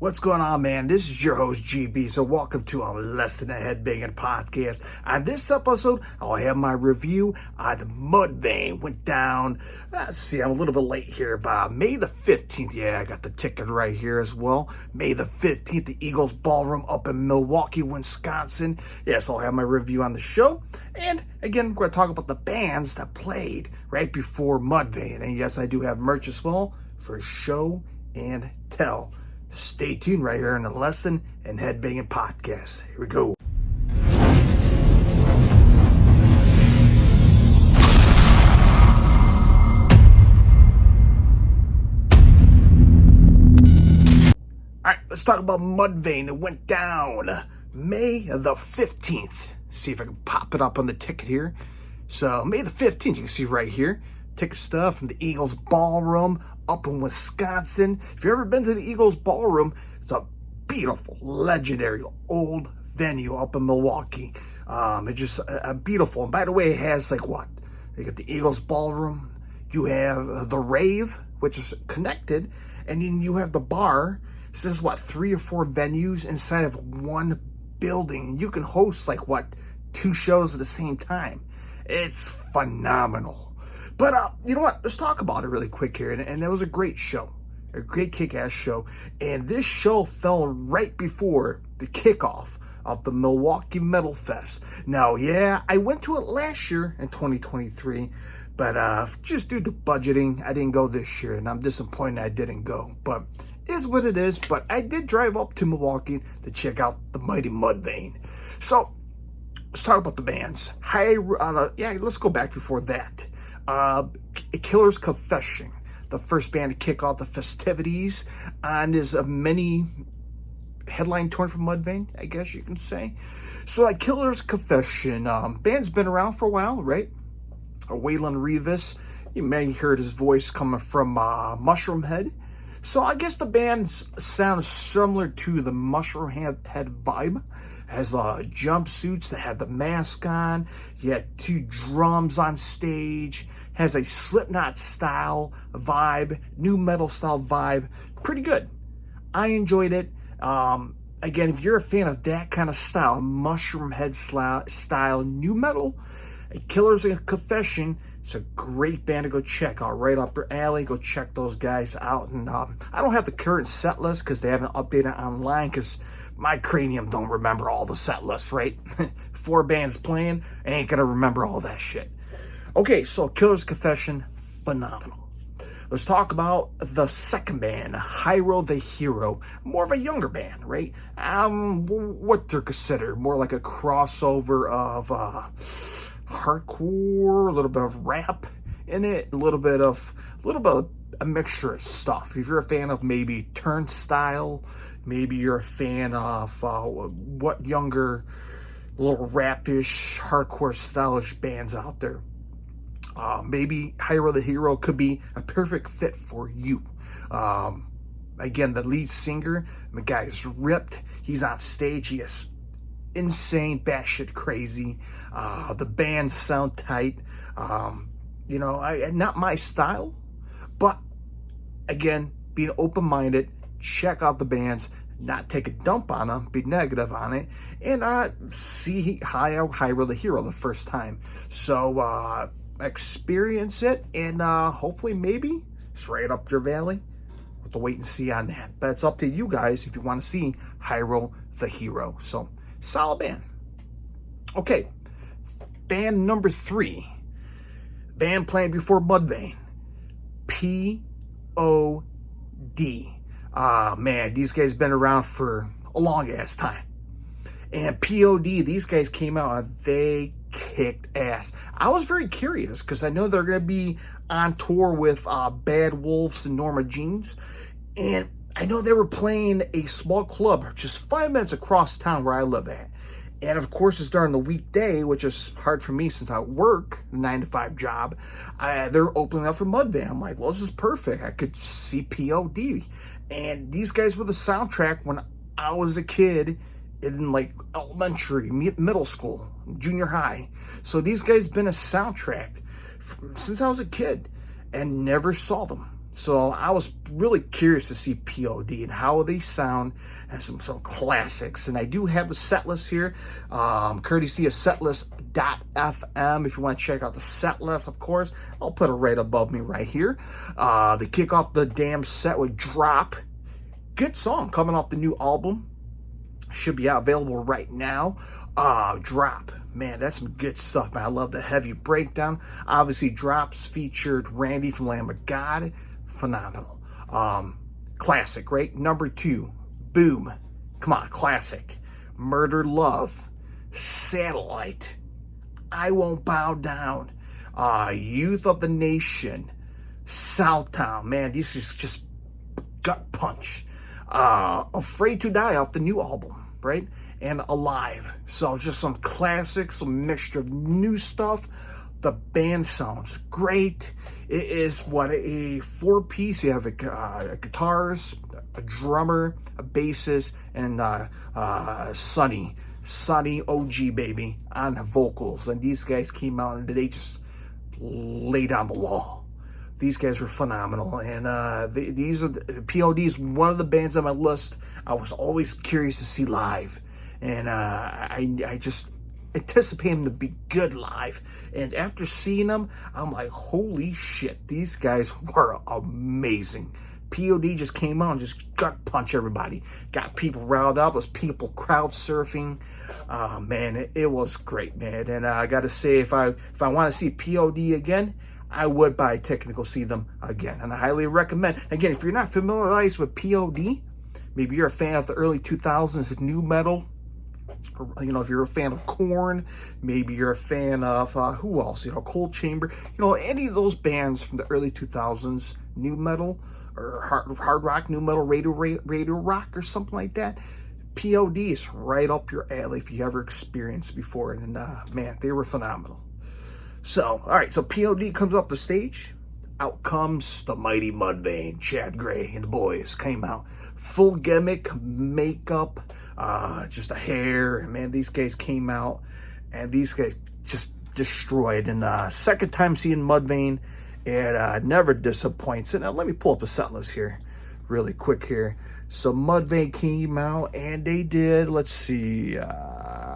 What's going on, man? This is your host, GB. So welcome to our Lesson In Headbanging Podcast. On this episode, I'll have my review on Mudvayne. Went down, let's see, I'm a little bit late here, but May the 15th. Yeah, I got the ticket right here as well. May the 15th, the Eagles Ballroom up in Milwaukee, Wisconsin. Yes, I'll have my review on the show. And again, we're going to talk about the bands that played right before Mudvayne. And yes, I do have merch as well for show and tell. Stay tuned right here in the Lesson In Headbanging Podcast. Here we go. Alright, let's talk about Mudvayne. It went down May the 15th. See if I can pop it up on the ticket here. So, May the 15th, you can see right here. Ticket stuff from the Eagles Ballroom up in Wisconsin. If you've ever been to the Eagles Ballroom, it's a beautiful, legendary, old venue up in Milwaukee. It's just beautiful. And by the way, it has like what? You got the Eagles Ballroom. You have the Rave, which is connected. And then you have the bar. So there's what, 3 or 4 venues inside of one building. You can host like what, 2 shows at the same time. It's phenomenal. But you know what? Let's talk about it really quick here. And it was a great show. A great kick-ass show. And this show fell right before the kickoff of the Milwaukee Metal Fest. Now, yeah, I went to it last year in 2023. But just due to budgeting, I didn't go this year. And I'm disappointed I didn't go. But it is what it is. But I did drive up to Milwaukee to check out the mighty Mudvayne. So, let's talk about the bands. Let's go back before that. Killer's Confession, the first band to kick off the festivities on his mini headline tour from Mudvayne, I guess you can say. So like Killer's Confession, band's been around for a while, right? Waylon Revis, you may have heard his voice coming from Mushroom Head. So I guess the band sounds similar to the Mushroom Head vibe. Has jumpsuits that have the mask on. You had 2 drums on stage. Has a Slipknot style vibe, new metal style vibe. Pretty good. I enjoyed it. Again, if you're a fan of that kind of style, Mushroom Head style new metal, Killer's Confession, it's a great band to go check out. Right up your alley. Go check those guys out. And I don't have the current set list because they haven't updated online because my cranium don't remember all the set lists, right? 4 bands playing, I ain't gonna remember all that shit. Okay, so Killer's Confession, phenomenal. Let's talk about the second band, Hyro The Hero. More of a younger band, right? What they're considered, more like a crossover of hardcore, a little bit of rap in it, a little bit of a mixture of stuff. If you're a fan of maybe Turnstile, maybe you're a fan of what younger, little rapish, hardcore stylish bands out there. Maybe Hyro The Hero could be a perfect fit for you. Again, the lead singer, the guy is ripped. He's on stage. He is insane, batshit crazy. The bands sound tight. Not my style, but again, being open-minded, check out the bands, not take a dump on them, be negative on it, and see Hyro The Hero the first time. So experience it, and hopefully maybe it's right up your valley. We'll have to wait and see on that. But it's up to you guys if you want to see Hyro The Hero. So, solid band. Okay, band number 3. Band playing before Mudvayne. P.O.D. Man, these guys been around for a long ass time. And P.O.D, these guys came out and they kicked ass. I was very curious because I know they're going to be on tour with Bad Wolves and Norma Jeans. And I know they were playing a small club just 5 minutes across town where I live at. And of course, it's during the weekday, which is hard for me since I work a 9-to-5 job. They're opening up for Mudvayne. I'm like, well, this is perfect. I could see P.O.D. And these guys were the soundtrack when I was a kid in like elementary, middle school, junior high. So these guys been a soundtrack since I was a kid and never saw them. So I was really curious to see P.O.D. and how they sound, and some classics. And I do have the set list here, courtesy of setlist.fm. If you want to check out the set list, of course, I'll put it right above me right here. They kick off the damn set with Drop. Good song coming off the new album. Should be out, available right now. Drop. Man, that's some good stuff, man. I love the heavy breakdown. Obviously, Drops featured Randy from Lamb of God. Phenomenal. Classic, right? Number 2, Boom. Come on, classic. Murder Love. Satellite. I Won't Bow Down. Youth of the Nation. Southtown. Man, this is just gut punch. Afraid to Die off the new album, right? And Alive. So just some classics, some mixture of new stuff. The band sounds great. It is what, a 4-piece. You have a guitarist, a drummer, a bassist, and Sonny OG baby on the vocals. And these guys came out and they just lay down the law. These guys were phenomenal. And these are P.O.D. is one of the bands on my list I was always curious to see live. And I just anticipate him to be good live. And after seeing them, I'm like, holy shit, these guys were amazing. P.O.D. just came out and just gut punch everybody. Got people riled up. Was people crowd surfing. Man, it was great, man. And I got to say, if I want to see P.O.D. again, I would buy a ticket to go see them again. And I highly recommend. Again, if you're not familiarized with P.O.D., maybe you're a fan of the early 2000s new metal. Or, if you're a fan of Korn, maybe you're a fan of, who else? Cold Chamber. Any of those bands from the early 2000s, new metal, or hard rock, new metal, radio rock, or something like that. P.O.D. is right up your alley if you ever experienced before. And, man, they were phenomenal. So, all right, so P.O.D. comes off the stage. Out comes the mighty Mudvayne. Chad Gray and the boys came out. Full gimmick, makeup, just a hair. And man, these guys came out and these guys just destroyed. And second time seeing Mudvayne, it never disappoints. And let me pull up the set list here really quick here. So Mudvayne came out and they did, let's see,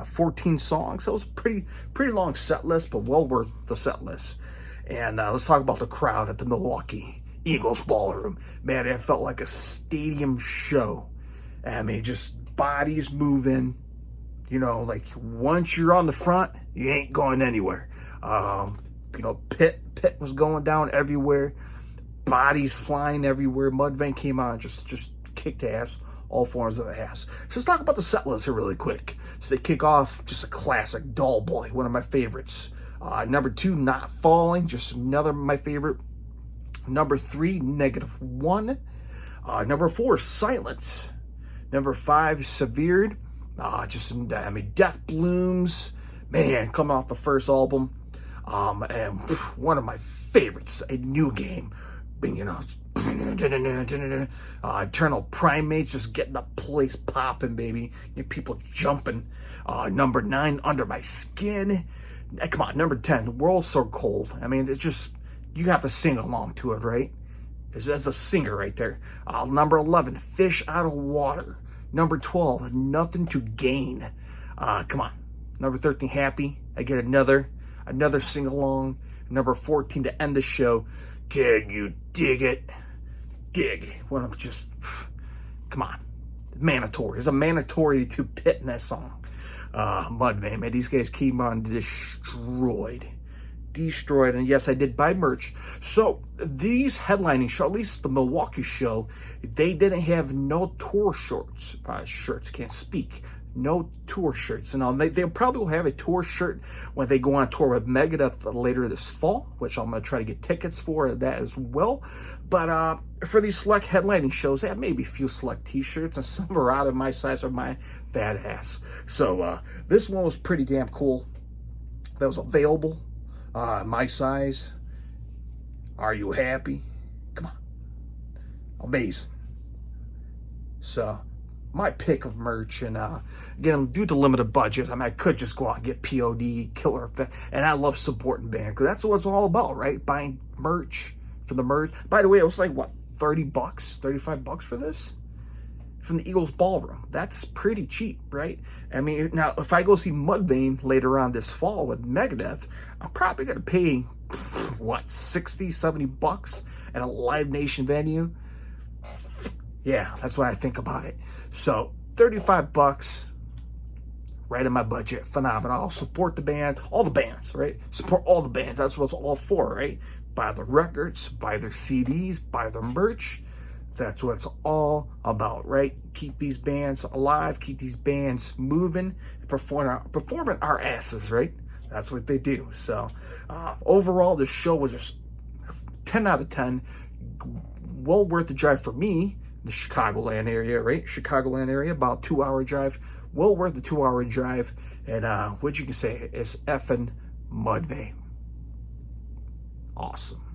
14 songs. So it was a pretty long set list, but well worth the set list. And let's talk about the crowd at the Milwaukee Eagles Ballroom. Man, it felt like a stadium show. I mean, just bodies moving. Like once you're on the front, you ain't going anywhere. Pit was going down everywhere. Bodies flying everywhere. Mudvayne came out and just kicked ass. All forms of ass. So let's talk about the set list here really quick. So they kick off just a classic, Doll Boy, one of my favorites. Number 2, Not Falling, just another of my favorite. Number 3, -1. Number 4, Silence. Number 5, Severed. Death Blooms. Man, coming off the first album. And one of my favorites, A New Game. Eternal Primates, just getting the place popping, baby. People jumping. Number 9, Under My Skin. Come on, number 10, The World's So Cold. I mean, it's just, you have to sing along to it, right? That's a singer right there. Number 11, Fish Out of Water. Number 12, Nothing to Gain. Come on. Number 13, Happy. I get another sing-along. Number 14, to end the show, Can You Dig It? Dig. Well, just, come on. Mandatory. There's a mandatory to pit in that song. Mudvayne, man, these guys came on destroyed. And yes, I did buy merch. So these headlining show, at least the Milwaukee show, they didn't have no tour shirts. Can't speak. No tour shirts. And they probably will have a tour shirt when they go on tour with Megadeth later this fall, which I'm going to try to get tickets for that as well. But for these select headlining shows, they have maybe a few select t-shirts, and some are out of my size or my fat ass. So this one was pretty damn cool. That was available. My size. Are you happy? Come on. Amazing. So my pick of merch, and again, due to limited budget, I could just go out and get P.O.D, Killer Effect, and I love supporting band, because that's what it's all about, right? Buying merch for the merch. By the way, it was like, what, $30, $35 for this? From the Eagles Ballroom. That's pretty cheap, right? I mean, now, if I go see Mudvayne later on this fall with Megadeth, I'm probably going to pay, what, $60, $70 at a Live Nation venue? Yeah, that's what I think about it. So, $35, right in my budget. Phenomenal. I'll support the band, all the bands, right? Support all the bands. That's what it's all for, right? Buy the records, buy their CDs, buy their merch. That's what it's all about, right? Keep these bands alive, keep these bands moving, performing our asses, right? That's what they do. So, overall, this show was just 10 out of 10. Well worth the drive for me, the Chicagoland area, right? Chicagoland area, about 2-hour drive. Well worth the 2-hour drive. And what you can say is effing Mudvayne. Awesome.